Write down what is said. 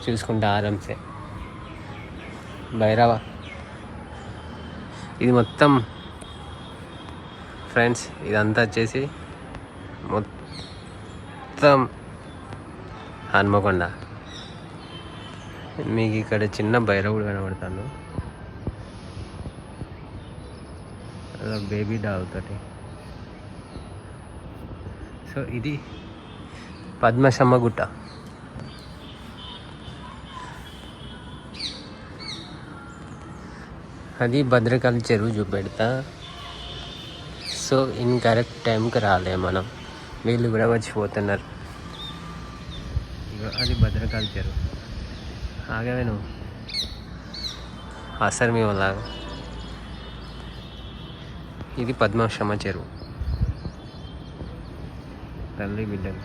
చూసుకుంటే ఆరాంసే. భైరవ ఇది మొత్తం ఫ్రెండ్స్, ఇదంతా వచ్చేసి మొత్తం హన్మకొండ. మీకు ఇక్కడ చిన్న భైరవుడు కనబడతాను, బేబీ డాగ్ తోటి. సో ఇది పద్మశమ్మ గుట్ట. అది భద్రకాళి చెరువు చూపెడతా. సో ఇన్కరెక్ట్ టైంకి రాలే మనం, వీళ్ళు కూడా మర్చిపోతున్నారు. అది భద్రకాళి చెరువు. ఆగవే నువ్వు అసలు మీ వాళ్ళగా. ఇది పద్మశమ్మ చెరువు, తల్లి బిడ్డలు.